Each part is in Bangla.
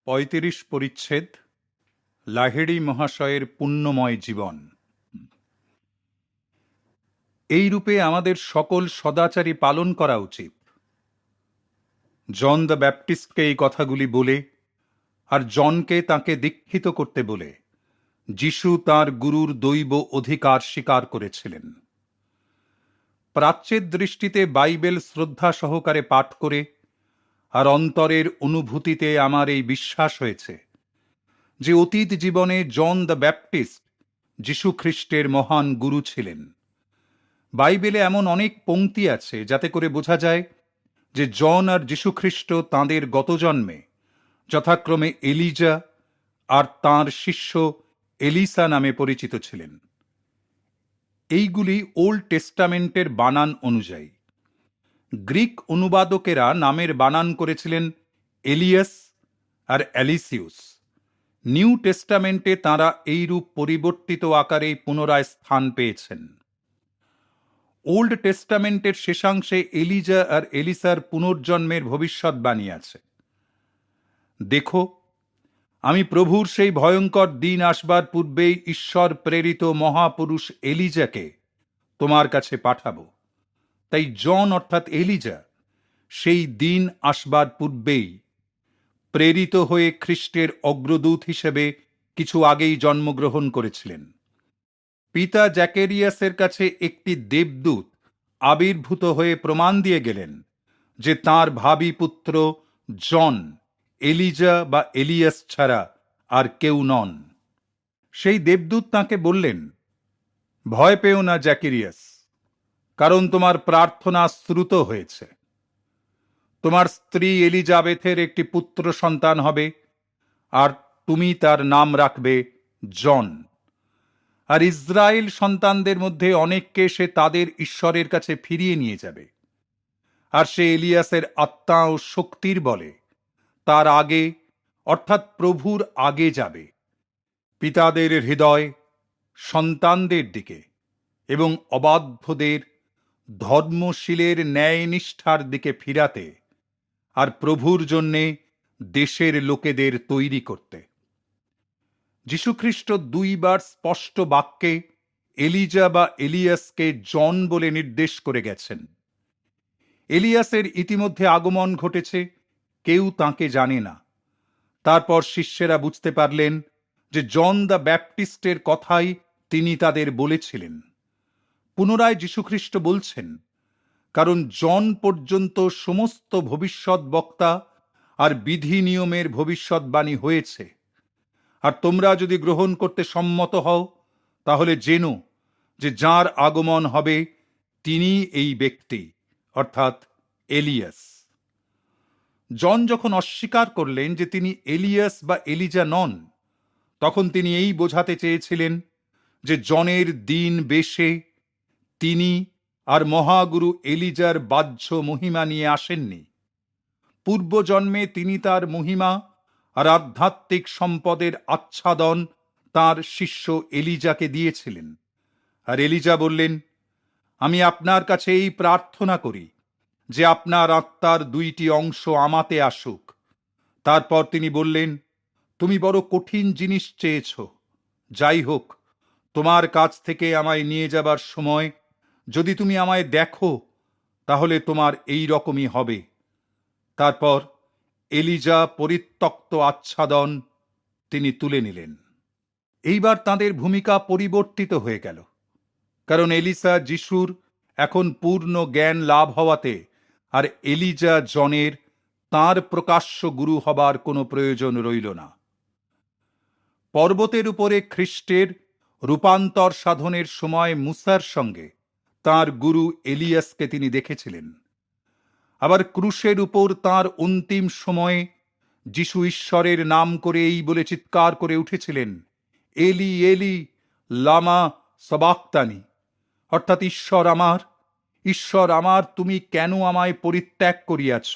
৩৫ পরিচ্ছেদ লাহিড়ী মহাশয়ের পুণ্যময় জীবন। এই রূপে আমাদের সকল সদাচারী পালন করা উচিত। জন দ্য ব্যাপটিস্টকে এই কথাগুলি বলে আর জনকে তাকে দীক্ষিত করতে বলে যিশু তাঁর গুরুর দৈব অধিকার স্বীকার করেছিলেন। প্রাচ্যের দৃষ্টিতে বাইবেল শ্রদ্ধা সহকারে পাঠ করে আর অন্তরের অনুভূতিতে আমার এই বিশ্বাস হয়েছে যে অতীত জীবনে জন দ্য ব্যাপটিস্ট যিশু খ্রিস্টের মহান গুরু ছিলেন। বাইবেলে এমন অনেক পংক্তি আছে যাতে করে বোঝা যায় যে জন আর যিশু খ্রিস্ট তাঁদের গত জন্মে যথাক্রমে এলিজা আর তাঁর শিষ্য এলিসা নামে পরিচিত ছিলেন। এইগুলি ওল্ড টেস্টামেন্টের বানান অনুযায়ী। গ্রিক অনুবাদকেরা নামের বানান করেছিলেন এলিয়াস আর অ্যালিসিউস। নিউ টেস্টামেন্টে তাঁরা এইরূপ পরিবর্তিত আকারেই পুনরায় স্থান পেয়েছেন। ওল্ড টেস্টামেন্টের শেষাংশে এলিজা আর এলিসার পুনর্জন্মের ভবিষ্যৎবাণী আছে। দেখো, আমি প্রভুর সেই ভয়ঙ্কর দিন আসবার পূর্বেই ঈশ্বর প্রেরিত মহাপুরুষ এলিজাকে তোমার কাছে পাঠাবো। তাই জন অর্থাৎ এলিজা সেই দিন আসবার পূর্বেই প্রেরিত হয়ে খ্রিস্টের অগ্রদূত হিসেবে কিছু আগেই জন্মগ্রহণ করেছিলেন। পিতা জ্যাকেরিয়াসের কাছে একটি দেবদূত আবির্ভূত হয়ে প্রমাণ দিয়ে গেলেন যে তাঁর ভাবী পুত্র জন এলিজা বা এলিয়াস ছাড়া আর কেউ নন। সেই দেবদূত তাঁকে বললেন, ভয় পেও না জ্যাকেরিয়াস, কারণ তোমার প্রার্থনা শ্রুত হয়েছে। তোমার স্ত্রী এলিজাবেথের একটি পুত্র সন্তান হবে আর তুমি তার নাম রাখবে জন। আর ইসরায়েল সন্তানদের মধ্যে অনেককে সে তাদের ঈশ্বরের কাছে ফিরিয়ে নিয়ে যাবে। আর সে এলিয়াসের আত্মা ও শক্তির বলে তার আগে অর্থাৎ প্রভুর আগে যাবে, পিতাদের হৃদয় সন্তানদের দিকে এবং অবাধ্যদের ধর্মশীলের ন্যায়নিষ্ঠার দিকে ফিরাতে আর প্রভুর জন্যে দেশের লোকেদের তৈরি করতে। যীশুখ্রিস্ট দুইবার স্পষ্ট বাক্যে এলিজা বা এলিয়াসকে জন বলে নির্দেশ করে গেছেন। এলিয়াসের ইতিমধ্যে আগমন ঘটেছে, কেউ তাঁকে জানে না। তারপর শিষ্যেরা বুঝতে পারলেন যে জন দ্য ব্যাপটিস্টের কথাই তিনি তাদের বলেছিলেন। পুনরায় যীশুখ্রিস্ট বলছেন, কারণ জন পর্যন্ত সমস্ত ভবিষ্যৎ বক্তা আর বিধি নিয়মের ভবিষ্যৎবাণী হয়েছে। আর তোমরা যদি গ্রহণ করতে সম্মত হও তাহলে জেনো যে যার আগমন হবে তিনি এই ব্যক্তি অর্থাৎ এলিয়াস। জন যখন অস্বীকার করলেন যে তিনি এলিয়াস বা এলিজা নন, তখন তিনি এই বোঝাতে চেয়েছিলেন যে জনের দিন বেশে তিনি আর মহাগুরু এলিজার বাহ্য মহিমা নিয়ে আসেননি। পূর্বজন্মে তিনি তার মহিমা আর আধ্যাত্মিক সম্পদের আচ্ছাদন তার শিষ্য এলিজাকে দিয়েছিলেন। আর এলিজা বললেন, আমি আপনার কাছে এই প্রার্থনা করি যে আপনার আত্মার দুইটি অংশ আমাতে আসুক। তারপর তিনি বললেন, তুমি বড় কঠিন জিনিস চেয়েছ। যাই হোক, তোমার কাছ থেকে আমায় নিয়ে যাবার সময় যদি তুমি আমায় দেখো তাহলে তোমার এই রকমই হবে। তারপর এলিজা পরিত্যক্ত আচ্ছাদন তিনি তুলে নিলেন। এইবার তাঁদের ভূমিকা পরিবর্তিত হয়ে গেল, কারণ এলিসা যিশুর এখন পূর্ণ জ্ঞান লাভ হওয়াতে আর এলিজা জনের তাঁর প্রকাশ্য গুরু হবার কোনো প্রয়োজন রইল না। পর্বতের উপরে খ্রিস্টের রূপান্তর সাধনের সময় মুসার সঙ্গে তাঁর গুরু এলিয়াসকে তিনি দেখেছিলেন। আবার ক্রুশের উপর তাঁর অন্তিম সময়ে যিশু ঈশ্বরের নাম করে এই বলে চিৎকার করে উঠেছিলেন, এলি এলি লামা সবাক্তানি, অর্থাৎ ঈশ্বর আমার তুমি কেন আমায় পরিত্যাগ করিয়াছ।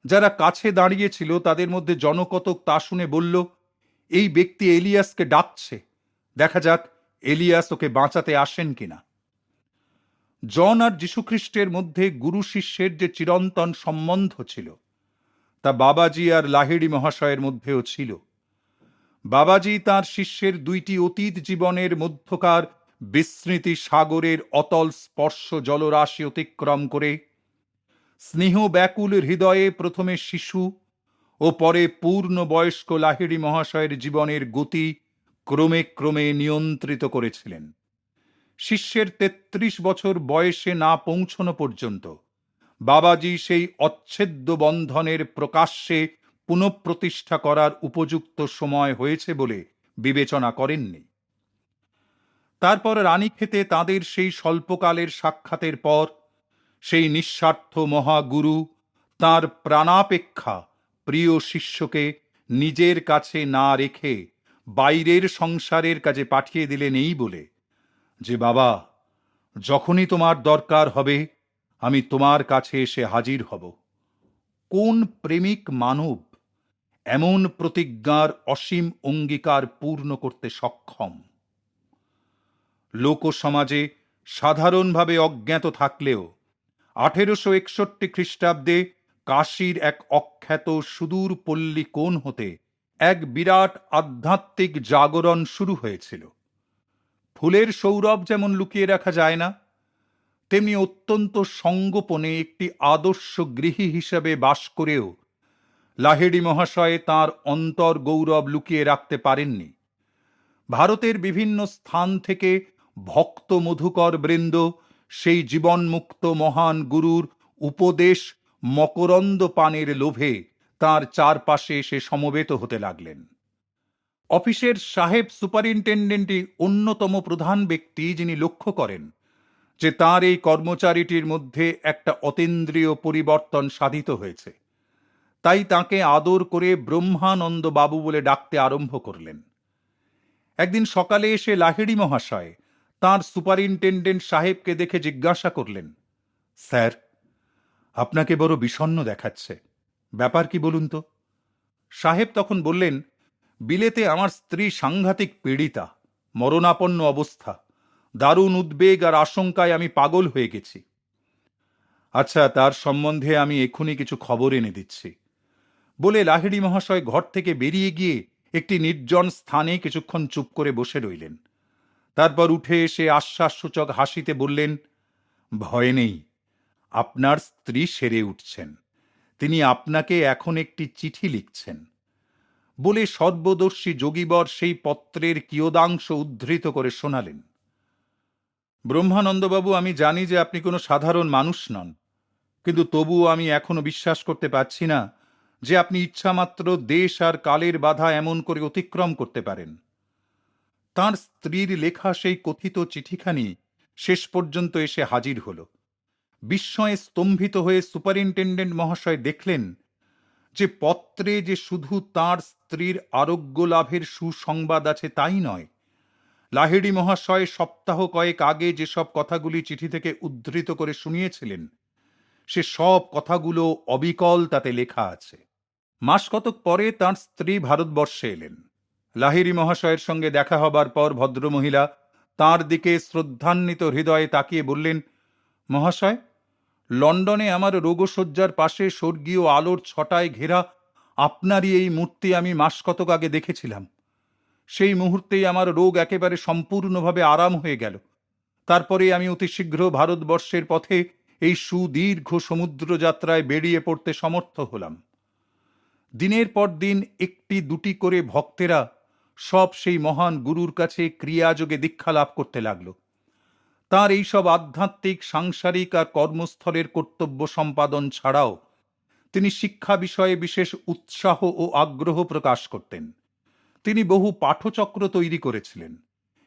যারা কাছে দাঁড়িয়েছিল তাদের মধ্যে জনকতক তা শুনে বলল, এই ব্যক্তি এলিয়াসকে ডাকছে, দেখা যাক এলিয়াস ওকে বাঁচাতে আসেন কিনা। জন আর যীশুখ্রিস্টের মধ্যে গুরু শিষ্যের যে চিরন্তন সম্বন্ধ ছিল তা বাবাজি আর লাহিড়ী মহাশয়ের মধ্যেও ছিল। বাবাজি তাঁর শিষ্যের দুইটি অতীত জীবনের মধ্যকার বিস্মৃতি সাগরের অতল স্পর্শ জলরাশি অতিক্রম করে স্নেহ ব্যাকুল হৃদয়ে প্রথমে শিশু ও পরে পূর্ণ বয়স্ক লাহিড়ী মহাশয়ের জীবনের গতি ক্রমে ক্রমে নিয়ন্ত্রিত করেছিলেন। শিষ্যের ৩৩ বছর বয়সে না পৌঁছনো পর্যন্ত বাবাজি সেই অচ্ছেদ্য বন্ধনের প্রকাশ্যে পুনঃপ্রতিষ্ঠা করার উপযুক্ত সময় হয়েছে বলে বিবেচনা করেননি। তারপর রানীক্ষেতে তাঁদের সেই স্বল্পকালের সাক্ষাতের পর সেই নিঃস্বার্থ মহাগুরু তাঁর প্রাণাপেক্ষা প্রিয় শিষ্যকে নিজের কাছে না রেখে বাইরের সংসারের কাজে পাঠিয়ে দিলেন এই বলে যে, বাবা, যখনই তোমার দরকার হবে আমি তোমার কাছে এসে হাজির হব। কোন প্রেমিক মানব এমন প্রতিজ্ঞার অসীম অঙ্গীকার পূর্ণ করতে সক্ষম? লোকসমাজে সাধারণভাবে অজ্ঞাত থাকলেও 1861 খ্রিস্টাব্দে কাশীর এক অখ্যাত সুদূর পল্লী কোণ হতে এক বিরাট আধ্যাত্মিক জাগরণ শুরু হয়েছিল। ফুলের সৌরভ যেমন লুকিয়ে রাখা যায় না, তেমনি অত্যন্ত সঙ্গোপনে একটি আদর্শ গৃহী হিসেবে বাস করেও লাহিড়ী মহাশয় তাঁর অন্তর গৌরব লুকিয়ে রাখতে পারেননি। ভারতের বিভিন্ন স্থান থেকে ভক্ত মধুকর বৃন্দ সেই জীবনমুক্ত মহান গুরুর উপদেশ মকরন্দ পানের লোভে তাঁর চারপাশে এসে সমবেত হতে লাগলেন। অফিসের সাহেব সুপারিনটেন্ডেন্টই অন্যতম প্রধান ব্যক্তি, যিনি লক্ষ্য করেন যে তাঁর এই কর্মচারীটির মধ্যে একটা অতীন্দ্রিয় পরিবর্তন সাধিত হয়েছে। তাই তাকে আদর করে ব্রহ্মানন্দ বাবু বলে ডাকতে আরম্ভ করলেন। একদিন সকালে এসে লাহিড়ী মহাশয় তাঁর সুপারিনটেন্ডেন্ট সাহেবকে দেখে জিজ্ঞাসা করলেন, স্যার, আপনাকে বড় বিষণ্ণ দেখাচ্ছে, ব্যাপার কি বলুন তো? সাহেব তখন বললেন, বিলেতে আমার স্ত্রী সাংঘাতিক পীড়িতা, মরণাপন্ন অবস্থা, দারুণ উদ্বেগ আর আশঙ্কায় আমি পাগল হয়ে গেছি। আচ্ছা, তার সম্বন্ধে আমি এক্ষুনি কিছু খবর এনে দিচ্ছি বলে লাহিড়ী মহাশয় ঘর থেকে বেরিয়ে গিয়ে একটি নির্জন স্থানে কিছুক্ষণ চুপ করে বসে রইলেন। তারপর উঠে এসে আশ্বাসসূচক হাসিতে বললেন, ভয় নেই, আপনার স্ত্রী সেরে উঠছেন, তিনি আপনাকে এখন একটি চিঠি লিখছেন বলে সর্বদর্শী যোগীবর সেই পত্রের কিয়দাংশ উদ্ধৃত করে শোনালেন। ব্রহ্মানন্দবাবু, আমি জানি যে আপনি কোনো সাধারণ মানুষ নন, কিন্তু তবুও আমি এখনো বিশ্বাস করতে পারছি না যে আপনি ইচ্ছামাত্র দেশ আর কালের বাধা এমন করে অতিক্রম করতে পারেন। তাঁর স্ত্রীর লেখা সেই কথিত চিঠিখানি শেষ পর্যন্ত এসে হাজির হল। বিস্ময়ে স্তম্ভিত হয়ে সুপারিনটেন্ডেন্ট মহাশয় দেখলেন যে পত্রে যে শুধু তাঁর স্ত্রীর আরোগ্য লাভের সুসংবাদ আছে তাই নয়, লাহিড়ী মহাশয় সপ্তাহ কয়েক আগে যেসব কথাগুলি চিঠি থেকে উদ্ধৃত করে শুনিয়েছিলেন সে সব কথাগুলো অবিকল তাতে লেখা আছে। মাস কতক পরে তাঁর স্ত্রী ভারতবর্ষে এলেন। লাহিড়ী মহাশয়ের সঙ্গে দেখা হবার পর ভদ্রমহিলা তাঁর দিকে শ্রদ্ধান্বিত হৃদয়ে তাকিয়ে বললেন, মহাশয়, লন্ডনে আমার রোগশয্যার পাশে স্বর্গীয় আলোর ছটায় ঘেরা আপনারই এই মূর্তি আমি মাস কতক আগে দেখেছিলাম। সেই মুহূর্তেই আমার রোগ একেবারে সম্পূর্ণভাবে আরাম হয়ে গেল। তারপরে আমি অতি শীঘ্র ভারতবর্ষের পথে এই সুদীর্ঘ সমুদ্র যাত্রায় বেরিয়ে পড়তে সমর্থ হলাম। দিনের পর দিন একটি দুটি করে ভক্তেরা সব সেই মহান গুরুর কাছে ক্রিয়াযোগে দীক্ষা লাভ করতে লাগল। তাঁর এইসব আধ্যাত্মিক, সাংসারিক আর কর্মস্থলের কর্তব্য সম্পাদন ছাড়াও তিনি শিক্ষা বিষয়ে বিশেষ উৎসাহ ও আগ্রহ প্রকাশ করতেন। তিনি বহু পাঠচক্র তৈরি করেছিলেন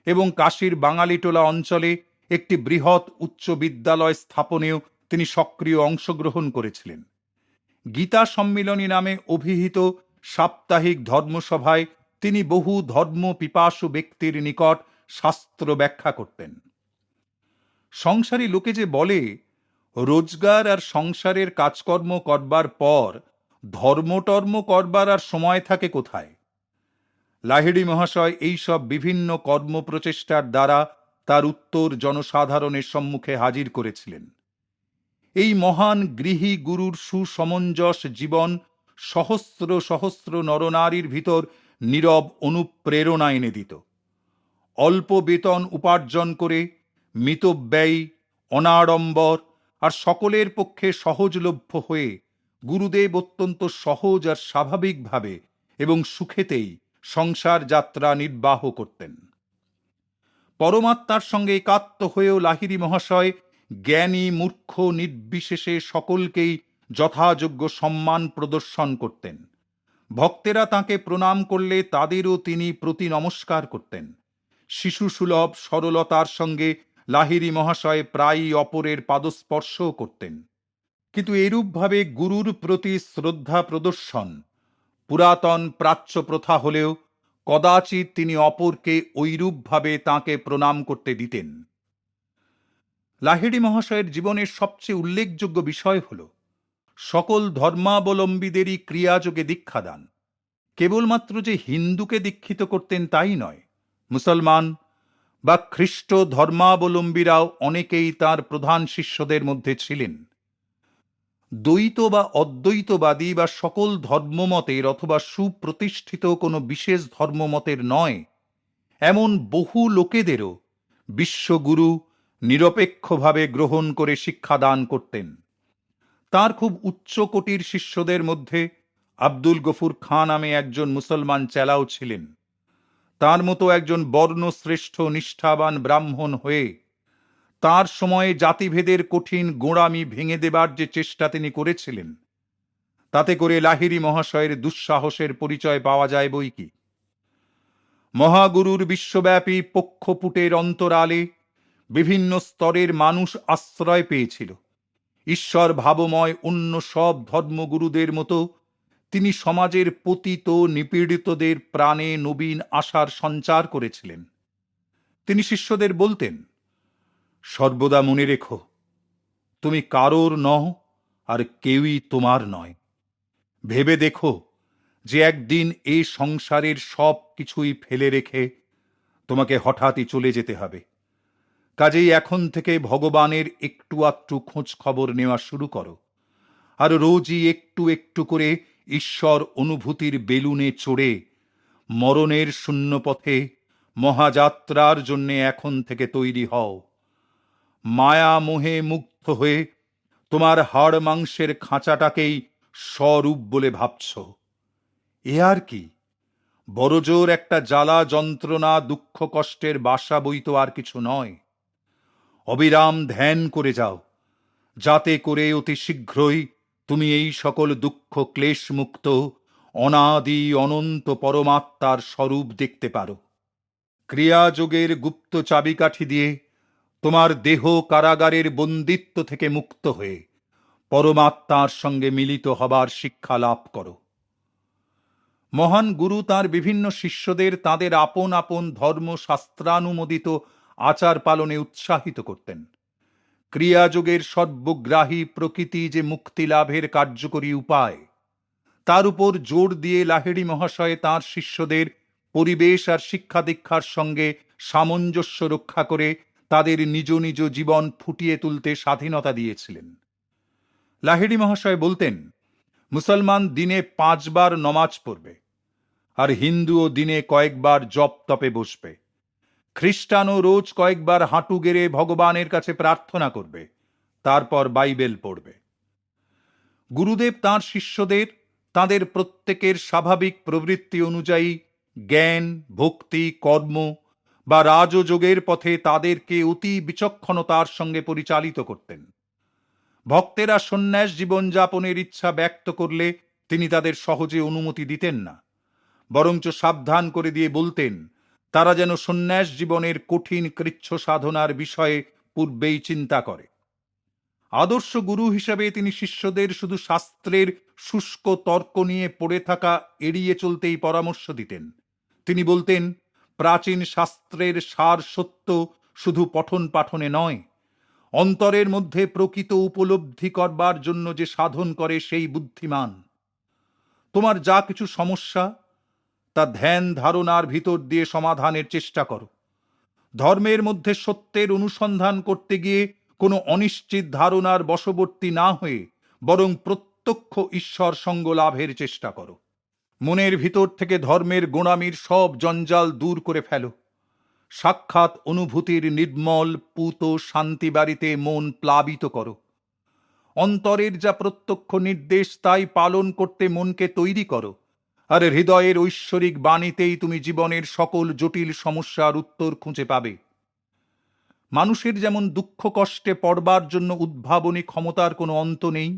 এবং কাশীর বাঙালিটোলা অঞ্চলে একটি বৃহৎ উচ্চ বিদ্যালয় স্থাপনেও তিনি সক্রিয় অংশগ্রহণ করেছিলেন। গীতা সম্মিলনী নামে অভিহিত সাপ্তাহিক ধর্মসভায় তিনি বহু ধর্ম পিপাসু ব্যক্তির নিকট শাস্ত্র ব্যাখ্যা করতেন। সংসারী লোকে যে বলে, রোজগার আর সংসারের কাজকর্ম করবার পর ধর্মটর্ম করবার আর সময় থাকে কোথায়? লাহিড়ী মহাশয় এইসব বিভিন্ন কর্মপ্রচেষ্টার দ্বারা তার উত্তর জনসাধারণের সম্মুখে হাজির করেছিলেন। এই মহান গৃহী গুরুর সুসমঞ্জস জীবন সহস্র সহস্র নরনারীর ভিতর নীরব অনুপ্রেরণা এনে দিত। অল্প বেতন উপার্জন করে মিতব্যয়ী, অনাড়ম্বর আর সকলের পক্ষে সহজলভ্য হয়ে গুরুদেব অত্যন্ত সহজ আর স্বাভাবিকভাবে এবং সুখেতেই সংসার যাত্রা নির্বাহ করতেন। পরমাত্মার সঙ্গে একাত্ম হয়েও লাহিড়ী মহাশয় জ্ঞানী মূর্খ নির্বিশেষে সকলকেই যথাযোগ্য সম্মান প্রদর্শন করতেন। ভক্তেরা তাঁকে প্রণাম করলে তাদেরও তিনি প্রতি নমস্কার করতেন। শিশুসুলভ সরলতার সঙ্গে লাহিড়ী মহাশয় প্রায়ই অপরের পাদস্পর্শও করতেন। কিন্তু এরূপভাবে গুরুর প্রতি শ্রদ্ধা প্রদর্শন পুরাতন প্রাচ্য প্রথা হলেও কদাচিৎ তিনি অপরকে ঐরূপভাবে তাঁকে প্রণাম করতে দিতেন। লাহিড়ী মহাশয়ের জীবনের সবচেয়ে উল্লেখযোগ্য বিষয় হল সকল ধর্মাবলম্বীদেরই ক্রিয়াযোগে দীক্ষাদান। কেবলমাত্র যে হিন্দুকে দীক্ষিত করতেন তাই নয়, মুসলমান বা খ্রিস্ট ধর্মাবলম্বীরাও অনেকেই তার প্রধান শিষ্যদের মধ্যে ছিলেন। দ্বৈত বা অদ্বৈতবাদী বা সকল ধর্মমতের অথবা সুপ্রতিষ্ঠিত কোনো বিশেষ ধর্মমতের নয় এমন বহু লোকেদেরও বিশ্বগুরু নিরপেক্ষভাবে গ্রহণ করে শিক্ষাদান করতেন। তার খুব উচ্চ কোটির শিষ্যদের মধ্যে আব্দুল গফুর খাঁ নামে একজন মুসলমান চেলাও ছিলেন। তার মতো একজন বর্ণশ্রেষ্ঠ নিষ্ঠাবান ব্রাহ্মণ হয়ে তার সময়ে জাতিভেদের কঠিন গোঁড়ামি ভেঙে দেবার যে চেষ্টা তিনি করেছিলেন, তাতে করে লাহিড়ী মহাশয়ের দুঃসাহসের পরিচয় পাওয়া যায় বই কি। মহাগুরুর বিশ্বব্যাপী পক্ষপুটের অন্তরালে বিভিন্ন স্তরের মানুষ আশ্রয় পেয়েছিল। ঈশ্বর ভাবময় অন্য সব ধর্মগুরুদের মতো তিনি সমাজের পতিত নিপীড়িতদের প্রাণে নবীন আশার সঞ্চার করেছিলেন। তিনি শিষ্যদের বলতেন, সর্বদা মনে রেখো, তুমি কারোর নও আর কেউই তোমার নয়। ভেবে দেখো যে একদিন এই সংসারের সব কিছুই ফেলে রেখে তোমাকে হঠাৎই চলে যেতে হবে। কাজেই এখন থেকে ভগবানের একটু আধটু খোঁজ খবর নেওয়া শুরু করো, আর রোজই একটু একটু করে ঈশ্বর অনুভূতির বেলুনে চড়ে মরণের শূন্যপথে মহাযাত্রার জন্যে এখন থেকে তৈরি হও। মায়া মোহে মুগ্ধ হয়ে তোমার হাড় মাংসের খাঁচাটাকেই স্বরূপ বলে ভাবছ। এ আর কি? বড়জোর একটা জ্বালা যন্ত্রণা দুঃখ কষ্টের বাসা বই তো আর কিছু নয়। অবিরাম ধ্যান করে যাও, যাতে করে অতি শীঘ্রই তুমি এই সকল দুঃখ ক্লেশ মুক্ত অনাদি অনন্ত পরমাত্মার স্বরূপ দেখতে পারো। ক্রিয়াযোগের গুপ্ত চাবিকাঠি দিয়ে তোমার দেহ কারাগারের বন্দিত্ব থেকে মুক্ত হয়ে পরমাত্মার সঙ্গে মিলিত হবার শিক্ষা লাভ করো। মহান গুরু তাঁর বিভিন্ন শিষ্যদের তাদের আপন আপন ধর্ম শাস্ত্রানুমোদিত আচার পালনে উৎসাহিত করতেন। ক্রিয়াযোগের সর্বগ্রাহী প্রকৃতি যে মুক্তি লাভের কার্যকরী উপায়, তার উপর জোর দিয়ে লাহিড়ী মহাশয় তাঁর শিষ্যদের পরিবেশ আর শিক্ষা দীক্ষার সঙ্গে সামঞ্জস্য রক্ষা করে তাদের নিজ নিজ জীবন ফুটিয়ে তুলতে স্বাধীনতা দিয়েছিলেন। লাহিড়ী মহাশয় বলতেন, মুসলমান দিনে 5 বার নমাজ পড়বে, আর হিন্দুও দিনে কয়েকবার জপ তপে বসবে। খ্রিস্টানও রোজ কয়েকবার হাঁটু গেড়ে ভগবানের কাছে প্রার্থনা করবে, তারপর বাইবেল পড়বে। গুরুদেব তাঁর শিষ্যদের তাঁদের প্রত্যেকের স্বাভাবিক প্রবৃত্তি অনুযায়ী জ্ঞান, ভক্তি, কর্ম বা রাজযোগের পথে তাদেরকে অতি বিচক্ষণতার সঙ্গে পরিচালিত করতেন। ভক্তেরা সন্ন্যাস জীবনযাপনের ইচ্ছা ব্যক্ত করলে তিনি তাদের সহজে অনুমতি দিতেন না, বরঞ্চ সাবধান করে দিয়ে বলতেন তারা যেন সন্ন্যাস জীবনের কঠিন কৃচ্ছ সাধনার বিষয়ে পূর্বেই চিন্তা করে। আদর্শ গুরু হিসাবে তিনি শিষ্যদের শুধু শাস্ত্রের শুষ্ক তর্ক নিয়ে পড়ে থাকা এড়িয়ে চলতেই পরামর্শ দিতেন। তিনি বলতেন, প্রাচীন শাস্ত্রের সার সত্য শুধু পঠন পাঠনে নয়, অন্তরের মধ্যে প্রকৃত উপলব্ধি করবার জন্য যে সাধন করে সেই বুদ্ধিমান। তোমার যা কিছু সমস্যা তা ধ্যান ধারণার ভিতর দিয়ে সমাধানের চেষ্টা করো। ধর্মের মধ্যে সত্যের অনুসন্ধান করতে গিয়ে কোনো অনিশ্চিত ধারণার বশবর্তী না হয়ে বরং প্রত্যক্ষ ঈশ্বর সঙ্গ লাভের চেষ্টা করো। মনের ভিতর থেকে ধর্মের গোঁড়ামির সব জঞ্জাল দূর করে ফেলো। সাক্ষাৎ অনুভূতির নির্মল পুত শান্তি বাড়িতে মন প্লাবিত করো। অন্তরের যা প্রত্যক্ষ নির্দেশ তাই পালন করতে মনকে তৈরি করো, আর হৃদয়ের ঐশ্বরিক বাণীতেই তুমি জীবনের সকল জটিল সমস্যার উত্তর খুঁজে পাবে। মানুষের যেমন দুঃখ কষ্টে পড়বার জন্য উদ্ভাবনী ক্ষমতার কোনো অন্ত নেই,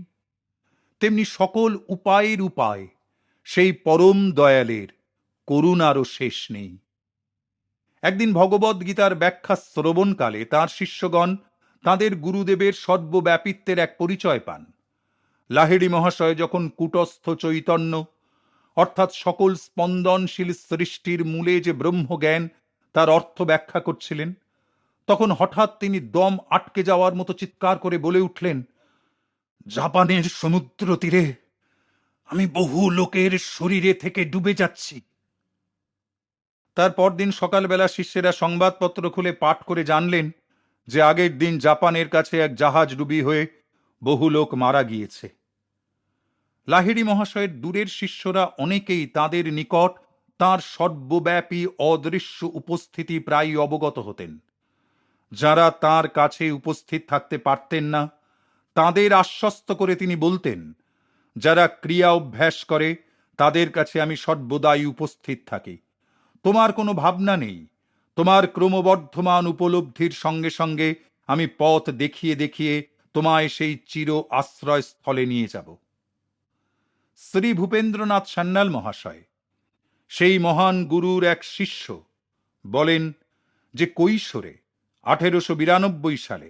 তেমনি সকল উপায়ের উপায় সেই পরম দয়ালের করুণারও শেষ নেই। একদিন ভগবদ্ গীতার ব্যাখ্যা শ্রবণকালে তাঁর শিষ্যগণ তাঁদের গুরুদেবের সর্বব্যাপিত্বের এক পরিচয় পান। লাহিড়ী মহাশয় যখন কূটস্থ চৈতন্য অর্থাৎ সকল স্পন্দনশীল সৃষ্টির মূলে যে ব্রহ্মজ্ঞান তার অর্থ ব্যাখ্যা করছিলেন, তখন হঠাৎ তিনি দম আটকে যাওয়ার মতো চিৎকার করে বলে উঠলেন, জাপানের সমুদ্র তীরে আমি বহু লোকের শরীরে থেকে ডুবে যাচ্ছি। তার পরদিন সকালবেলা শিষ্যেরা সংবাদপত্র খুলে পাঠ করে জানলেন যে আগের দিন জাপানের কাছে এক জাহাজ ডুবি হয়ে বহু লোক মারা গিয়েছে। লাহিড়ী মহাশয়ের দূরের শিষ্যরা অনেকেই তাঁদের নিকট তাঁর সর্বব্যাপী অদৃশ্য উপস্থিতি প্রায় অবগত হতেন। যারা তাঁর কাছে উপস্থিত থাকতে পারতেন না, তাঁদের আশ্বস্ত করে তিনি বলতেন, যারা ক্রিয়া অভ্যাস করে তাদের কাছে আমি সর্বদাই উপস্থিত থাকি। তোমার কোনো ভাবনা নেই, তোমার ক্রমবর্ধমান উপলব্ধির সঙ্গে সঙ্গে আমি পথ দেখিয়ে দেখিয়ে তোমায় সেই চির আশ্রয়স্থলে নিয়ে যাব। শ্রী ভূপেন্দ্রনাথ সান্যাল মহাশয়, সেই মহান গুরুর এক শিষ্য, বলেন যে কৈশোরে 1892 সালে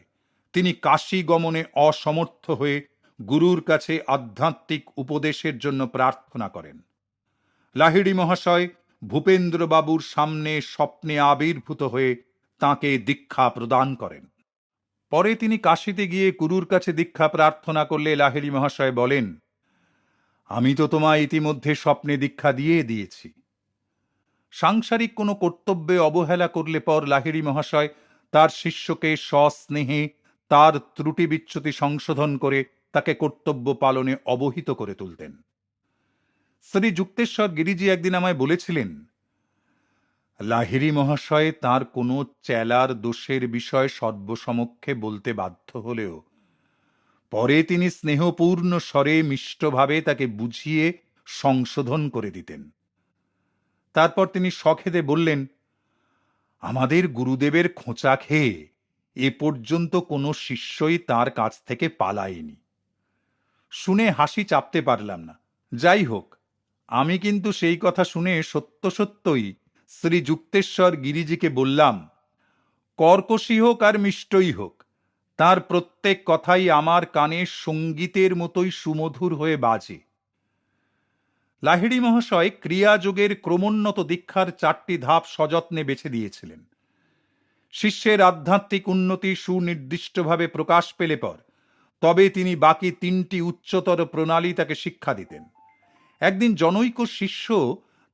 তিনি কাশী গমনে অসমর্থ হয়ে গুরুর কাছে আধ্যাত্মিক উপদেশের জন্য প্রার্থনা করেন। লাহিড়ী মহাশয় ভূপেন্দ্রবাবুর সামনে স্বপ্নে আবির্ভূত হয়ে তাঁকে দীক্ষা প্রদান করেন। পরে তিনি কাশীতে গিয়ে গুরুর কাছে দীক্ষা প্রার্থনা করলে লাহিড়ী মহাশয় বলেন, আমি তো তোমায় ইতিমধ্যে স্বপ্নে দীক্ষা দিয়ে দিয়েছি। সাংসারিক কোনো কর্তব্যে অবহেলা করলে পর লাহিড়ী মহাশয় তার শিষ্যকে সস্নেহে তার ত্রুটি বিচ্যুতি সংশোধন করে তাকে কর্তব্য পালনে অবহিত করে তুলতেন। শ্রী যুক্তেশ্বর গিরিজি একদিন আমায় বলেছিলেন, লাহিড়ী মহাশয় তার কোনো চেলার দোষের বিষয় সর্বসমক্ষে বলতে বাধ্য হলেও পরে তিনি স্নেহপূর্ণ স্বরে মিষ্টভাবে তাকে বুঝিয়ে সংশোধন করে দিতেন। তারপর তিনি সখেদে বললেন, আমাদের গুরুদেবের খোঁচা খেয়ে এ পর্যন্ত কোনো শিষ্যই তার কাছ থেকে পালায়নি। শুনে হাসি চাপতে পারলাম না। যাই হোক, আমি কিন্তু সেই কথা শুনে সত্য সত্যই শ্রী যুক্তেশ্বর গিরিজিকে বললাম, কর্কশী হোক আর মিষ্টই হোক, তার প্রত্যেক কথাই আমার কানে সঙ্গীতের মতোই সুমধুর হয়ে বাজে। লাহিড়ী মহাশয় ক্রিয়াযোগের ক্রমোন্নত দীক্ষার 4টি ধাপ সযত্নে বেছে দিয়েছিলেন। শিষ্যের আধ্যাত্মিক উন্নতি সুনির্দিষ্টভাবে প্রকাশ পেলে পর তবে তিনি বাকি 3টি উচ্চতর প্রণালী তাকে শিক্ষা দিতেন। একদিন জনৈক শিষ্য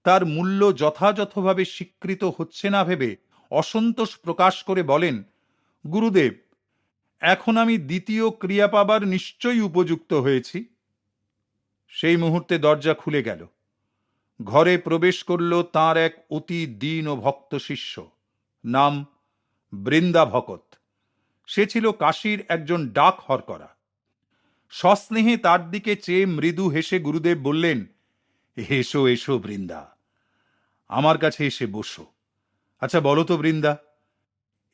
তার মূল্য যথাযথভাবে স্বীকৃত হচ্ছে না ভেবে অসন্তোষ প্রকাশ করে বলেন, গুরুদেব, এখন আমি দ্বিতীয় ক্রিয়া পাবার নিশ্চয়ই উপযুক্ত হয়েছি। সেই মুহূর্তে দরজা খুলে গেল। ঘরে প্রবেশ করল তাঁর এক অতি দীন ও ভক্ত শিষ্য, নাম বৃন্দা ভকত। সে ছিল কাশীর একজন ডাক হরকরা। সস্নেহে তার দিকে চেয়ে মৃদু হেসে গুরুদেব বললেন, এসো এসো বৃন্দা, আমার কাছে এসে বসো। আচ্ছা বলো তো বৃন্দা,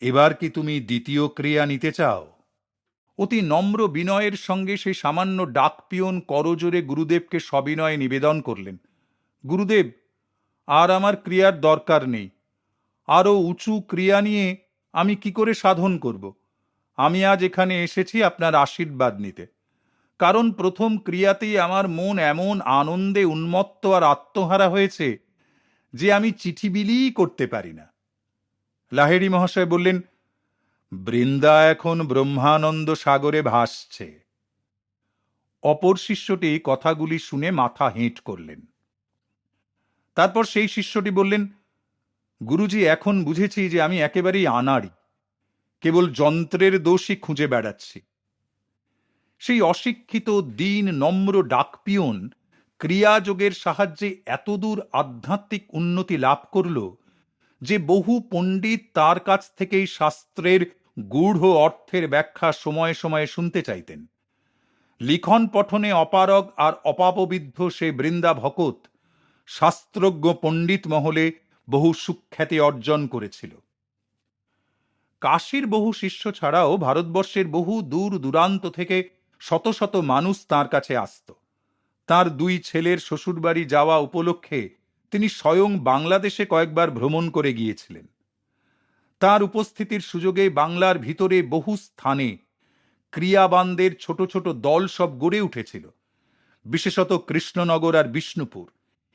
এবার কি তুমি দ্বিতীয় ক্রিয়া নিতে চাও? অতি নম্র বিনয়ের সঙ্গে সেই সামান্য ডাক পিয়ন করজোরে গুরুদেবকে সবিনয়ে নিবেদন করলেন, গুরুদেব, আর আমার ক্রিয়ার দরকার নেই। আরও উঁচু ক্রিয়া নিয়ে আমি কি করে সাধন করব? আমি আজ এখানে এসেছি আপনার আশীর্বাদ নিতে, কারণ প্রথম ক্রিয়াতেই আমার মন এমন আনন্দে উন্মত্ত আর আত্মহারা হয়েছে যে আমি চিঠি বিলিই করতে পারি না। লাহিড়ী মহাশয় বললেন, বৃন্দা এখন ব্রহ্মানন্দ সাগরে ভাসছে। অপর শিষ্যটি কথাগুলি শুনে মাথা হেঁট করলেন। তারপর সেই শিষ্যটি বললেন, গুরুজি, এখন বুঝেছি যে আমি একেবারেই আনাড়ি, কেবল যন্ত্রের দোষই খুঁজে বেড়াচ্ছি। সেই অশিক্ষিত দীন নম্র ডাকপিয়ন ক্রিয়াযোগের সাহায্যে এতদূর আধ্যাত্মিক উন্নতি লাভ করল যে বহু পণ্ডিত তার কাছ থেকেই শাস্ত্রের গূঢ় অর্থের ব্যাখ্যা সময়ে সময়ে শুনতে চাইতেন। লিখন পঠনে অপারগ আর অপাপবিদ্ধ সে বৃন্দা ভকত শাস্ত্রজ্ঞ পণ্ডিত মহলে বহু সুখ্যাতি অর্জন করেছিল। কাশীর বহু শিষ্য ছাড়াও ভারতবর্ষের বহু দূর দূরান্ত থেকে শত শত মানুষ তাঁর কাছে আসত। তার দুই ছেলের শ্বশুরবাড়ি যাওয়া উপলক্ষে তিনি স্বয়ং বাংলাদেশে কয়েকবার ভ্রমণ করে গিয়েছিলেন। তার উপস্থিতির সুযোগে বাংলার ভিতরে বহু স্থানে ক্রিয়াবানদের ছোট ছোট দল সব গড়ে উঠেছিল। বিশেষত কৃষ্ণনগর আর বিষ্ণুপুর,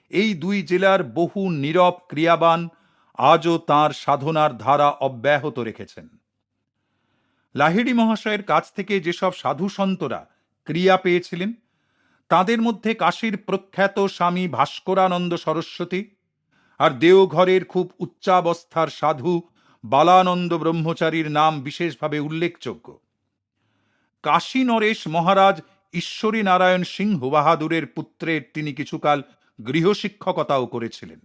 এই দুই জেলার বহু নীরব ক্রিয়াবান আজও তাঁর সাধনার ধারা অব্যাহত রেখেছেন। লাহিড়ী মহাশয়ের কাছ থেকে যেসব সাধু সন্তরা ক্রিয়া পেয়েছিলেন তাদের মধ্যে কাশীর প্রখ্যাত স্বামী ভাস্করানন্দ সরস্বতী আর দেওঘরের খুব উচ্চাবস্থার সাধু বালানন্দ ব্রহ্মচারীর নাম বিশেষভাবে উল্লেখযোগ্য। কাশী নরেশ মহারাজ ঈশ্বরী নারায়ণ সিংহ বাহাদুরের পুত্রের তিনি কিছুকাল গৃহশিক্ষকতাও করেছিলেন।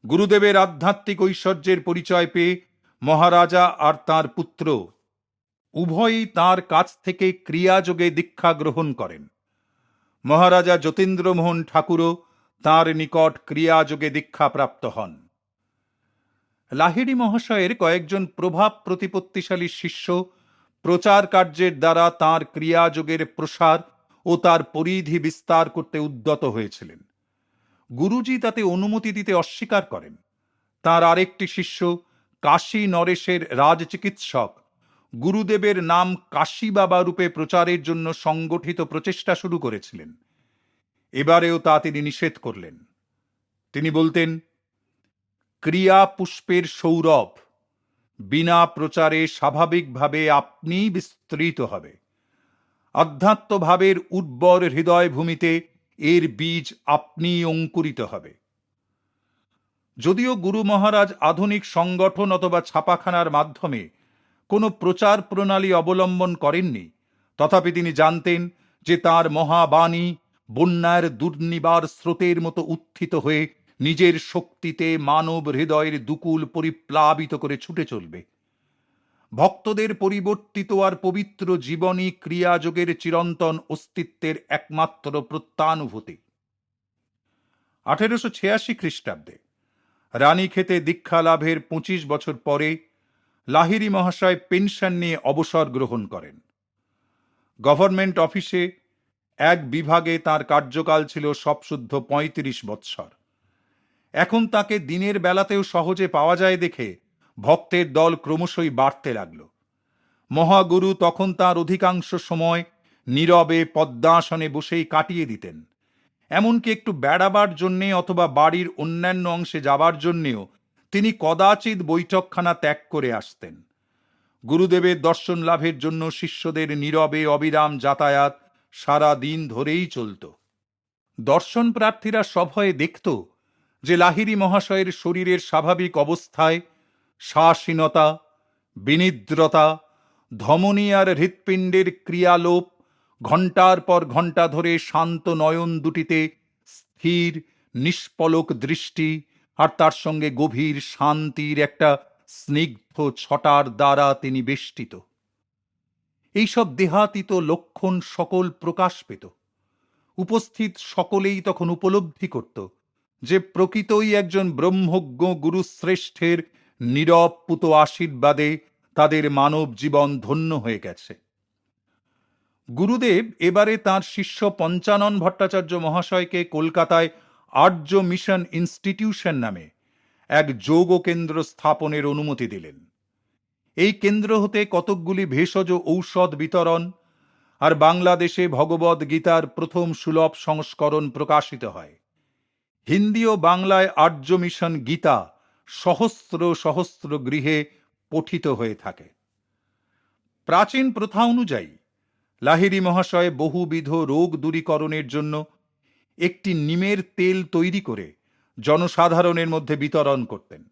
গুরুদেবের আধ্যাত্মিক ঐশ্বর্যের পরিচয় পেয়ে মহারাজা আর তাঁর পুত্র উভয়ই তাঁর কাছ থেকে ক্রিয়াযোগে দীক্ষা গ্রহণ করেন। মহারাজা যতীন্দ্রমোহন ঠাকুরও তাঁর নিকট ক্রিয়াযোগে দীক্ষাপ্রাপ্ত হন। লাহিড়ী মহাশয়ের কয়েকজন প্রভাব প্রতিপত্তিশালী শিষ্য প্রচার কার্যের দ্বারা তাঁর ক্রিয়াযোগের প্রসার ও তার পরিধি বিস্তার করতে উদ্যত হয়েছিলেন। গুরুজি তাতে অনুমতি দিতে অস্বীকার করেন। তাঁর আরেকটি শিষ্য কাশী নরেশের রাজচিকিৎসক গুরুদেবের নাম কাশী বাবা রূপে প্রচারের জন্য সংগঠিত প্রচেষ্টা শুরু করেছিলেন। এবারেও তা তিনি নিষেধ করলেন। তিনি বলতেন, ক্রিয়া পুষ্পের সৌরভ বিনা প্রচারে স্বাভাবিকভাবে আপনিই বিস্তৃত হবে। আধ্যাত্মভাবের উর্বর হৃদয় ভূমিতে এর বীজ আপনিই অঙ্কুরিত হবে। যদিও গুরু মহারাজ আধুনিক সংগঠন অথবা ছাপাখানার মাধ্যমে কোনো প্রচার প্রণালী অবলম্বন করেননি, তথাপি তিনি জানতেন যে তাঁর মহাবাণী বন্যার দুর্নিবার স্রোতের মতো উত্থিত হয়ে নিজের শক্তিতে মানব হৃদয়ের দুকুল পরিপ্লাবিত করে ছুটে চলবে। ভক্তদের পরিবর্তিত আর পবিত্র জীবনী ক্রিয়াযোগের চিরন্তন অস্তিত্বের একমাত্র প্রত্যানুভূতি। 1886 খ্রিস্টাব্দে রানীক্ষেতে দীক্ষা লাভের 25 বছর পরে লাহিড়ী মহাশয় পেনশন নিয়ে অবসর গ্রহণ করেন। গভর্নমেন্ট অফিসে এক বিভাগে তার কার্যকাল ছিল সবসুদ্ধ 35 বৎসর। এখন তাকে দিনের বেলাতেও সহজে পাওয়া যায় দেখে ভক্তের দল ক্রমশই বাড়তে লাগল। মহাগুরু তখন তার অধিকাংশ সময় নীরবে পদ্মাসনে বসেই কাটিয়ে দিতেন। এমনকি একটু বেড়াবার জন্যে অথবা বাড়ির অন্যান্য অংশে যাবার জন্যেও তিনি কদাচিৎ বৈঠকখানা ত্যাগ করে আসতেন। গুরুদেবের দর্শন লাভের জন্য শিষ্যদের নীরবে অবিরাম যাতায়াত সারা দিন ধরেই চলত। দর্শন প্রার্থীরা সভয়ে দেখত যে লাহিড়ী মহাশয়ের শরীরের স্বাভাবিক অবস্থায় শ্বাসহীনতা, বিনিদ্রতা, ধমনী আর হৃৎপিণ্ডের ক্রিয়ালোপ, ঘণ্টার পর ঘণ্টা ধরে শান্ত নয়ন দুটিতে স্থির নিষ্পলক দৃষ্টি আর তার সঙ্গে গভীর শান্তির একটা স্নিগ্ধ ছটার দ্বারা তিনি বেষ্টিত। এইসব দেহাতীত লক্ষণ সকল প্রকাশ পেত। উপস্থিত সকলেই তখন উপলব্ধি করত যে প্রকৃতই একজন ব্রহ্মজ্ঞ গুরুশ্রেষ্ঠের নীরব পুত আশীর্বাদে তাদের মানব জীবন ধন্য হয়ে গেছে। গুরুদেব এবারে তাঁর শিষ্য পঞ্চানন ভট্টাচার্য মহাশয়কে কলকাতায় আর্য মিশন ইনস্টিটিউশন নামে এক যোগ কেন্দ্র স্থাপনের অনুমতি দিলেন। এই কেন্দ্র হতে কতকগুলি ভেষজ ঔষধ বিতরণ আর বাংলাদেশে ভগবদ গীতার প্রথম সুলভ সংস্করণ প্রকাশিত হয়। হিন্দি ও বাংলায় আর্য মিশন গীতা সহস্র সহস্র গৃহে পঠিত হয়ে থাকে। প্রাচীন প্রথা অনুযায়ী লাহিড়ী মহাশয় বহুবিধ রোগ দূরীকরণের জন্য একটি নিমের তেল তৈরি করে জনসাধারণের মধ্যে বিতরণ করতেন।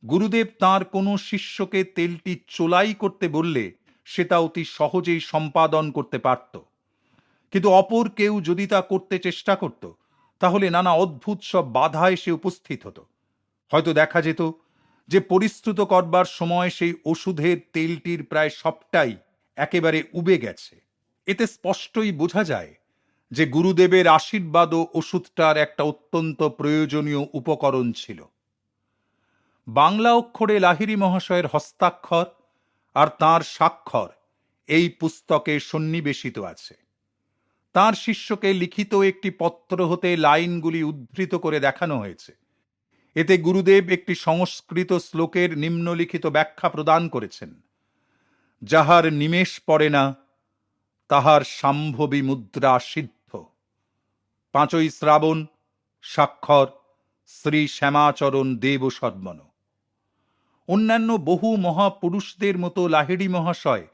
গুরুদেব তাঁর কোনো শিষ্যকে তেলটি চোলাই করতে বললে সে তা অতি সহজেই সম্পাদন করতে পারত। কিন্তু অপর কেউ যদি তা করতে চেষ্টা করত, তাহলে নানা অদ্ভুত সব বাধা এসে উপস্থিত হতো। হয়তো দেখা যেত যে পরিশ্রুত করবার সময় সেই ওষুধের তেলটির প্রায় সবটাই একেবারে উবে গেছে। এতে স্পষ্টই বোঝা যায় যে গুরুদেবের আশীর্বাদ ও ওষুধটার একটা অত্যন্ত প্রয়োজনীয় উপকরণ ছিল। বাংলা অক্ষরে লাহিড়ী মহাশয়ের হস্তাক্ষর আর তাঁর স্বাক্ষর এই পুস্তকে সন্নিবেশিত আছে। তাঁর শিষ্যকে লিখিত একটি পত্র হতে লাইনগুলি উদ্ধৃত করে দেখানো হয়েছে। এতে গুরুদেব একটি সংস্কৃত শ্লোকের নিম্নলিখিত ব্যাখ্যা প্রদান করেছেন: যাহার নিমেষ পড়ে না, তাহার সাম্ভবী মুদ্রা সিদ্ধ। 5ই শ্রাবণ, স্বাক্ষর শ্রী শ্যামাচরণ দেব শর্মণ। অন্যান্য বহু মহাপুরুষদের মতো লাহিড়ী মহাশয়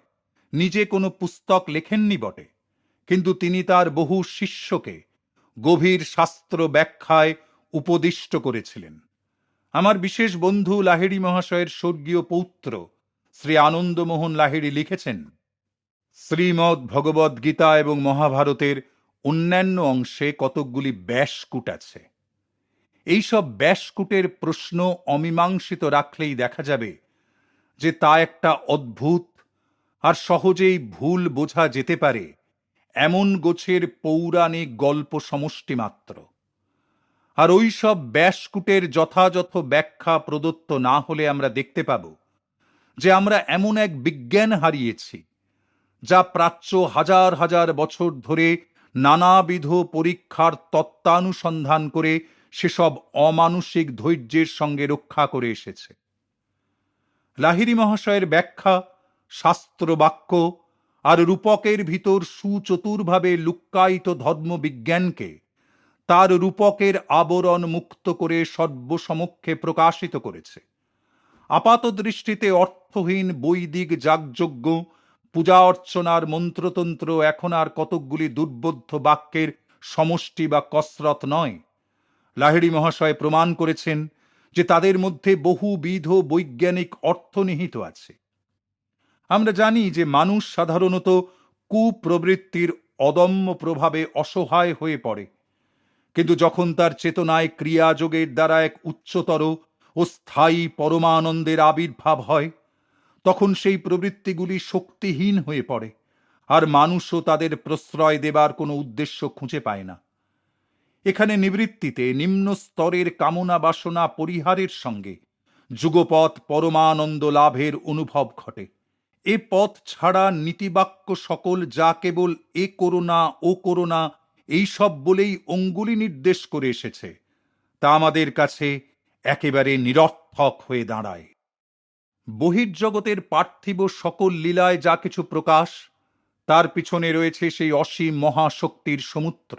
নিজে কোনো পুস্তক লেখেননি বটে, কিন্তু তিনি তার বহু শিষ্যকে গভীর শাস্ত্র ব্যাখ্যায় উপদিষ্ট করেছিলেন। আমার বিশেষ বন্ধু লাহিড়ী মহাশয়ের স্বর্গীয় পৌত্র শ্রী আনন্দমোহন লাহিড়ী লিখেছেন, শ্রীমদ্ ভগবদ্ গীতা এবং মহাভারতের অন্যান্য অংশে কতকগুলি ব্যাসকূট আছে। এইসব ব্যাসকূটের প্রশ্ন অমীমাংসিত রাখলেই দেখা যাবে যে তা একটা অদ্ভুত আর সহজেই ভুল বোঝা যেতে পারে এমন গোছের পৌরাণিক গল্প সমষ্টি মাত্র। আর ওই সব ব্যাসকূটের যথাযথ ব্যাখ্যা প্রদত্ত না হলে আমরা দেখতে পাব যে আমরা এমন এক বিজ্ঞান হারিয়েছি যা প্রাচ্য হাজার হাজার বছর ধরে নানাবিধ পরীক্ষার তত্ত্বানুসন্ধান করে সেসব অমানুষিক ধৈর্যের সঙ্গে রক্ষা করে এসেছে। লাহিড়ী মহাশয়ের ব্যাখ্যা শাস্ত্রবাক্য আর রূপকের ভিতর সুচতুরভাবে লুক্কায়িত ধর্মবিজ্ঞানকে তার রূপকের আবরণ মুক্ত করে সর্বসমক্ষে প্রকাশিত করেছে। আপাত দৃষ্টিতে অর্থহীন বৈদিক যাগযজ্ঞ, পূজা অর্চনার মন্ত্রতন্ত্র এখন আর কতকগুলি দুর্বোধ্য বাক্যের সমষ্টি বা কসরত নয়। লাহিড়ী মহাশয় প্রমাণ করেছেন যে তাদের মধ্যে বহুবিধ বৈজ্ঞানিক অর্থ নিহিত আছে। আমরা জানি যে মানুষ সাধারণত কুপ্রবৃত্তির অদম্য প্রভাবে অসহায় হয়ে পড়ে, কিন্তু যখন তার চেতনায় ক্রিয়াযোগের দ্বারা এক উচ্চতর ও স্থায়ী পরমানন্দের আবির্ভাব হয়, তখন সেই প্রবৃত্তিগুলি শক্তিহীন হয়ে পড়ে, আর মানুষও তাদের প্রশ্রয় দেবার কোনো উদ্দেশ্য খুঁজে পায় না। এখানে নিবৃত্তিতে নিম্ন স্তরের কামনা বাসনা পরিহারের সঙ্গে যুগপৎ পরমানন্দ লাভের অনুভব ঘটে। এ পথ ছাড়া নীতিবাক্য সকল যা কেবল এ করো না ও করো না এইসব বলেই অঙ্গুলি নির্দেশ করে এসেছে, তা আমাদের কাছে একেবারে নিরর্থক হয়ে দাঁড়ায়। বহির্জগতের পার্থিব সকল লীলায় যা কিছু প্রকাশ, তার পিছনে রয়েছে সেই অসীম মহাশক্তির সমুদ্র।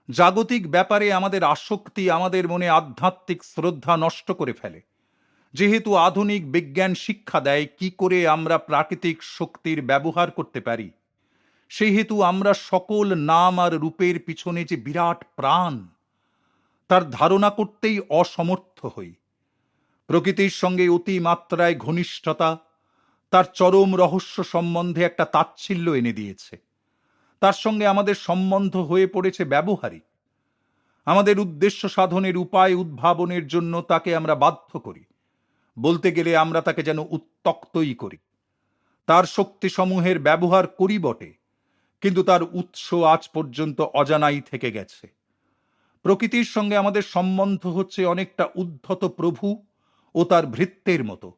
জাগতিক ব্যাপারে আমাদের আসক্তি আমাদের মনে আধ্যাত্মিক শ্রদ্ধা নষ্ট করে ফেলে। যেহেতু আধুনিক বিজ্ঞান শিক্ষা দেয় কি করে আমরা প্রাকৃতিক শক্তির ব্যবহার করতে পারি, সেহেতু আমরা সকল নাম আর রূপের পিছনে যে বিরাট প্রাণ, তার ধারণা করতেই অসমর্থ হই। প্রকৃতির সঙ্গে অতিমাত্রায় ঘনিষ্ঠতা তার চরম রহস্য সম্বন্ধে একটা তাচ্ছিল্য এনে দিয়েছে। তার সঙ্গে আমাদের সম্বন্ধ হয়ে পড়েছে ব্যবহারিক। আমাদের উদ্দেশ্য সাধনের উপায় উদ্ভাবনের জন্য তাকে আমরা বাধ্য করি। বলতে গেলে আমরা তাকে যেন উত্ত্যক্তই করি। তার শক্তিসমূহের ব্যবহার করি বটে, কিন্তু তার উৎস আজ পর্যন্ত অজানাই থেকে গেছে। প্রকৃতির সঙ্গে আমাদের সম্বন্ধ হচ্ছে অনেকটা উদ্ধত প্রভু ও তার ভৃত্যের মতো,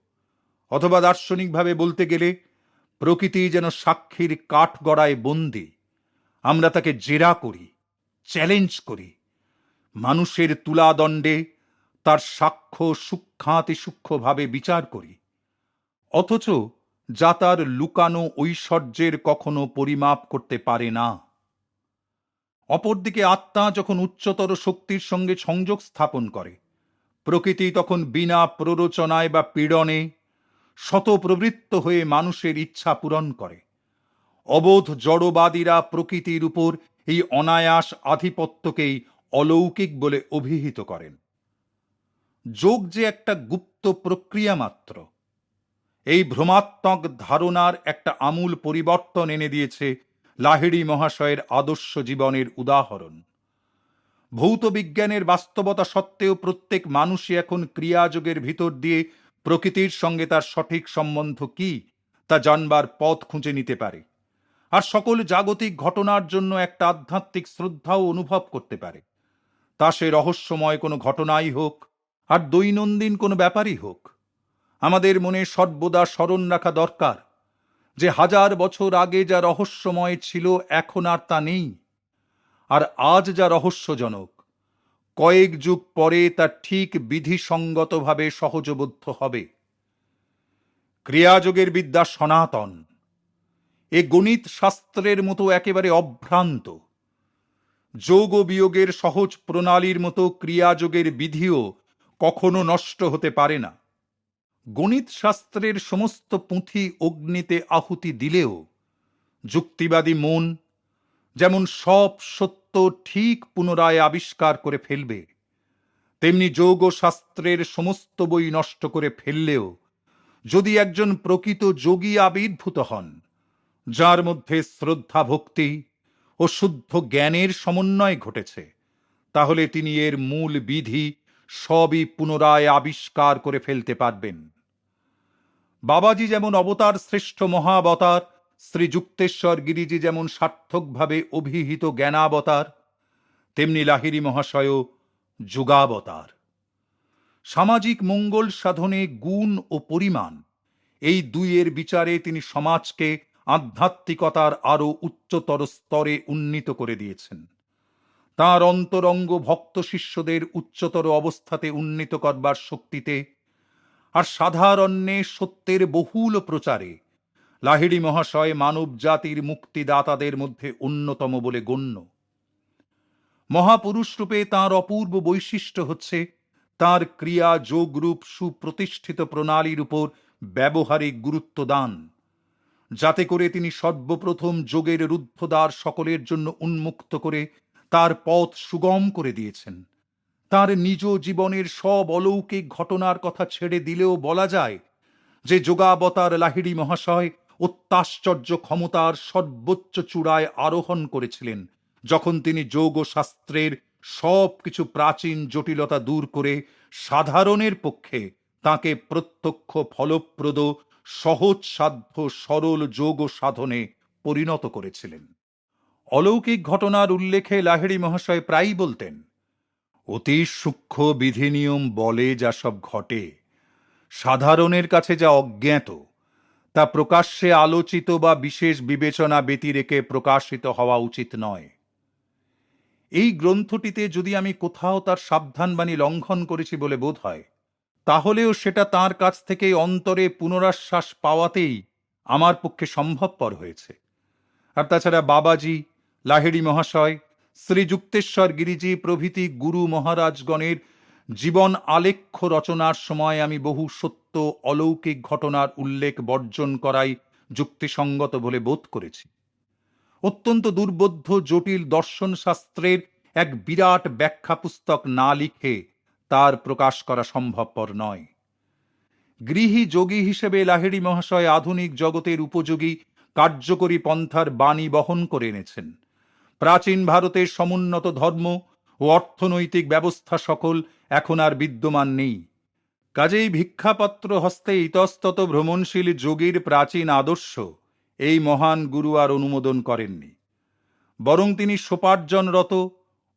অথবা দার্শনিকভাবে বলতে গেলে প্রকৃতি যেন সাক্ষীর কাঠগড়ায় বন্দী। আমরা তাকে জেরা করি, চ্যালেঞ্জ করি, মানুষের তুলাদণ্ডে তার সাক্ষ্য সূক্ষ্মাতিসূক্ষ্মভাবে বিচার করি, অথচ যা তার লুকানো ঐশ্বর্যের কখনো পরিমাপ করতে পারে না। অপরদিকে আত্মা যখন উচ্চতর শক্তির সঙ্গে সংযোগ স্থাপন করে, প্রকৃতি তখন বিনা প্ররোচনায় বা পীড়নে শতপ্রবৃত্ত হয়ে মানুষের ইচ্ছা পূরণ করে। অবোধ জড়বাদীরা প্রকৃতির উপর এই অনায়াস আধিপত্যকেই অলৌকিক বলে অভিহিত করেন। যোগ যে একটা গুপ্ত প্রক্রিয়া মাত্র, এই ভ্রমাত্মক ধারণার একটা আমূল পরিবর্তন এনে দিয়েছে লাহিড়ী মহাশয়ের আদর্শ জীবনের উদাহরণ। ভৌত বিজ্ঞানের বাস্তবতা সত্ত্বেও প্রত্যেক মানুষই এখন ক্রিয়াযোগের ভিতর দিয়ে প্রকৃতির সঙ্গে তার সঠিক সম্বন্ধ কি তা জানবার পথ খুঁজে নিতে পারে, আর সকল জাগতিক ঘটনার জন্য একটা আধ্যাত্মিক শ্রদ্ধাও অনুভব করতে পারে। তা সে রহস্যময় কোনো ঘটনাই হোক আর দৈনন্দিন কোনো ব্যাপারই হোক। আমাদের মনে সর্বদা স্মরণ রাখা দরকার যে 1000 বছর আগে যা রহস্যময় ছিল এখন আর তা নেই, আর আজ যা রহস্যজনক কয়েক যুগ পরে তা ঠিক বিধিসঙ্গতভাবে সহজবোধ্য হবে। ক্রিয়াযোগের বিদ্যা সনাতন, এ গণিত শাস্ত্রের মতো একেবারে অভ্রান্ত। যোগ ও বিয়োগের সহজ প্রণালীর মতো ক্রিয়াযোগের বিধিও কখনো নষ্ট হতে পারে না। গণিত শাস্ত্রের সমস্ত পুঁথি অগ্নিতে আহুতি দিলেও যুক্তিবাদী মন যেমন সব সত্য ঠিক পুনরায় আবিষ্কার করে ফেলবে, তেমনি যোগ শাস্ত্রের সমস্ত বই নষ্ট করে ফেললেও যদি একজন প্রকৃত যোগী আবির্ভূত হন, যার মধ্যে শ্রদ্ধা ভক্তি ও শুদ্ধ জ্ঞানের সমন্বয় ঘটেছে, তাহলে তিনি এর মূল বিধি সবই পুনরায় আবিষ্কার করে ফেলতে পারবেন। বাবাজি যেমন অবতার শ্রেষ্ঠ মহাবতার, শ্রী যুক্তেশ্বর গিরিজি যেমন সার্থকভাবে অভিহিত জ্ঞানাবতার, তেমনি লাহিড়ী মহাশয়ও যুগাবতার। সামাজিক মঙ্গল সাধনে গুণ ও পরিমাণ এই দুইয়ের বিচারে তিনি সমাজকে আধ্যাত্মিকতার আরো উচ্চতর স্তরে উন্নীত করে দিয়েছেন। তাঁর অন্তরঙ্গ ভক্ত শিষ্যদের উচ্চতর অবস্থাতে উন্নীত করবার শক্তিতে আর সাধারণ্যে সত্যের বহুল প্রচারে লাহিড়ী মহাশয় মানব জাতির মুক্তিদাতাদের মধ্যে অন্যতম বলে গণ্য। মহাপুরুষ রূপে তাঁর অপূর্ব বৈশিষ্ট্য হচ্ছে তাঁর ক্রিয়া যোগরূপ সুপ্রতিষ্ঠিত প্রণালীর উপর ব্যবহারিক গুরুত্ব দান, যাতে করে তিনি সর্বপ্রথম যোগের রুদ্ধদ্বার সকলের জন্য উন্মুক্ত করে তার পথ সুগম করে দিয়েছেন। তার নিজ জীবনের সব অলৌকিক ঘটনার কথা ছেড়ে দিলেও বলা যায় যে যোগাবতার লাহিড়ী মহাশয় অত্যাশ্চর্য ক্ষমতার সর্বোচ্চ চূড়ায় আরোহণ করেছিলেন যখন তিনি যোগ শাস্ত্রের সব কিছু প্রাচীন জটিলতা দূর করে সাধারণের পক্ষে তাকে প্রত্যক্ষ ফলপ্রদ সহজসাধ্য সরল যোগ সাধনে পরিণত করেছিলেন। অলৌকিক ঘটনার উল্লেখে লাহিড়ী মহাশয় প্রায়ই বলতেন, অতি সূক্ষ্ম বিধিনিয়ম বলে যা সব ঘটে, সাধারণের কাছে যা অজ্ঞাত তা প্রকাশ্যে আলোচিত বা বিশেষ বিবেচনা ব্যতিরেকে প্রকাশিত হওয়া উচিত নয়। এই গ্রন্থটিতে যদি আমি কোথাও তার সাবধানবাণী লঙ্ঘন করেছি বলে বোধ হয়, তাহলেও সেটা তার কাছ থেকে অন্তরে পুনরাশ্বাস পাওয়াতেই আমার পক্ষে সম্ভবপর হয়েছে। আর তাছাড়া বাবাজি, লাহিড়ী মহাশয়, শ্রী যুক্তেশ্বর গিরিজি প্রভৃতি গুরু মহারাজগণের জীবন আলেখ্য রচনার সময় আমি বহু সত্য অলৌকিক ঘটনার উল্লেখ বর্জন করাই যুক্তিসঙ্গত বলে বোধ করেছি। অত্যন্ত দুর্বোধ্য জটিল দর্শন শাস্ত্রের এক বিরাট ব্যাখ্যা পুস্তক না লিখে তার প্রকাশ করা সম্ভবপর নয়। গৃহী যোগী হিসেবে লাহিড়ী মহাশয় আধুনিক জগতের উপযোগী কার্যকরী পন্থার বাণী বহন করে এনেছেন। প্রাচীন ভারতের সমুন্নত ধর্ম ও অর্থনৈতিক ব্যবস্থা সকল এখন আর বিদ্যমান নেই। কাজেই ভিক্ষাপত্র হস্তে ইতস্তত ভ্রমণশীল যোগীর প্রাচীন আদর্শ এই মহান গুরু আর অনুমোদন করেননি, বরং তিনি সোপার্জনরত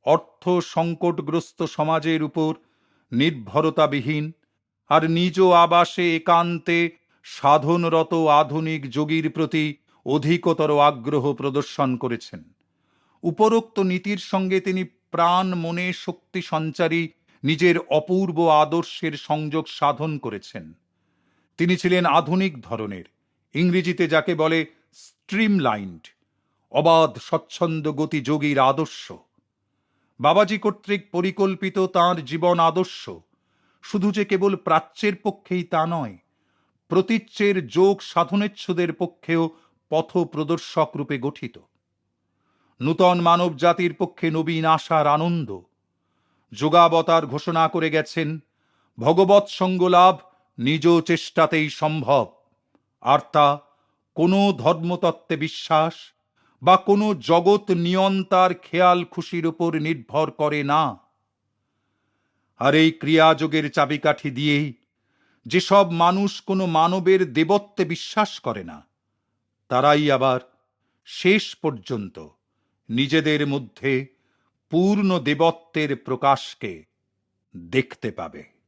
অর্থ সংকটগ্রস্ত সমাজের উপর নির্ভরতাবিহীন আর নিজ আবাসে একান্তে সাধনরত আধুনিক যোগীর প্রতি অধিকতর আগ্রহ প্রদর্শন করেছেন। উপরোক্ত নীতির সঙ্গে তিনি প্রাণ মনে শক্তি সঞ্চারী নিজের অপূর্ব আদর্শের সংযোগ সাধন করেছেন। তিনি ছিলেন আধুনিক ধরনের, ইংরেজিতে যাকে বলে স্ট্রিমলাইন্ড, অবাধ স্বচ্ছন্দ গতি যোগীর আদর্শ। বাবাজি কর্তৃক পরিকল্পিত তাঁর জীবন আদর্শ শুধু যে কেবল প্রাচ্যের পক্ষেই তা নয়, প্রতীচ্যের যোগ সাধনেচ্ছুদের পক্ষেও পথ প্রদর্শক রূপে গঠিত। নূতন মানব জাতির পক্ষে নবীন আশার আনন্দ। যোগাবতার ঘোষণা করে গেছেন, ভগবৎ সঙ্গ লাভ নিজ চেষ্টাতেই সম্ভব। আর তা কোনো ধর্মতত্ত্বে বিশ্বাস বা কোনো জগৎ নিয়ন্তার খেয়াল খুশির উপর নির্ভর করে না। আর এই ক্রিয়াযোগের চাবিকাঠি দিয়েই যেসব মানুষ কোনো মানবের দেবত্বে বিশ্বাস করে না, তারাই আবার শেষ পর্যন্ত নিজেদের মধ্যে পূর্ণ দেবত্বের প্রকাশকে দেখতে পাবে।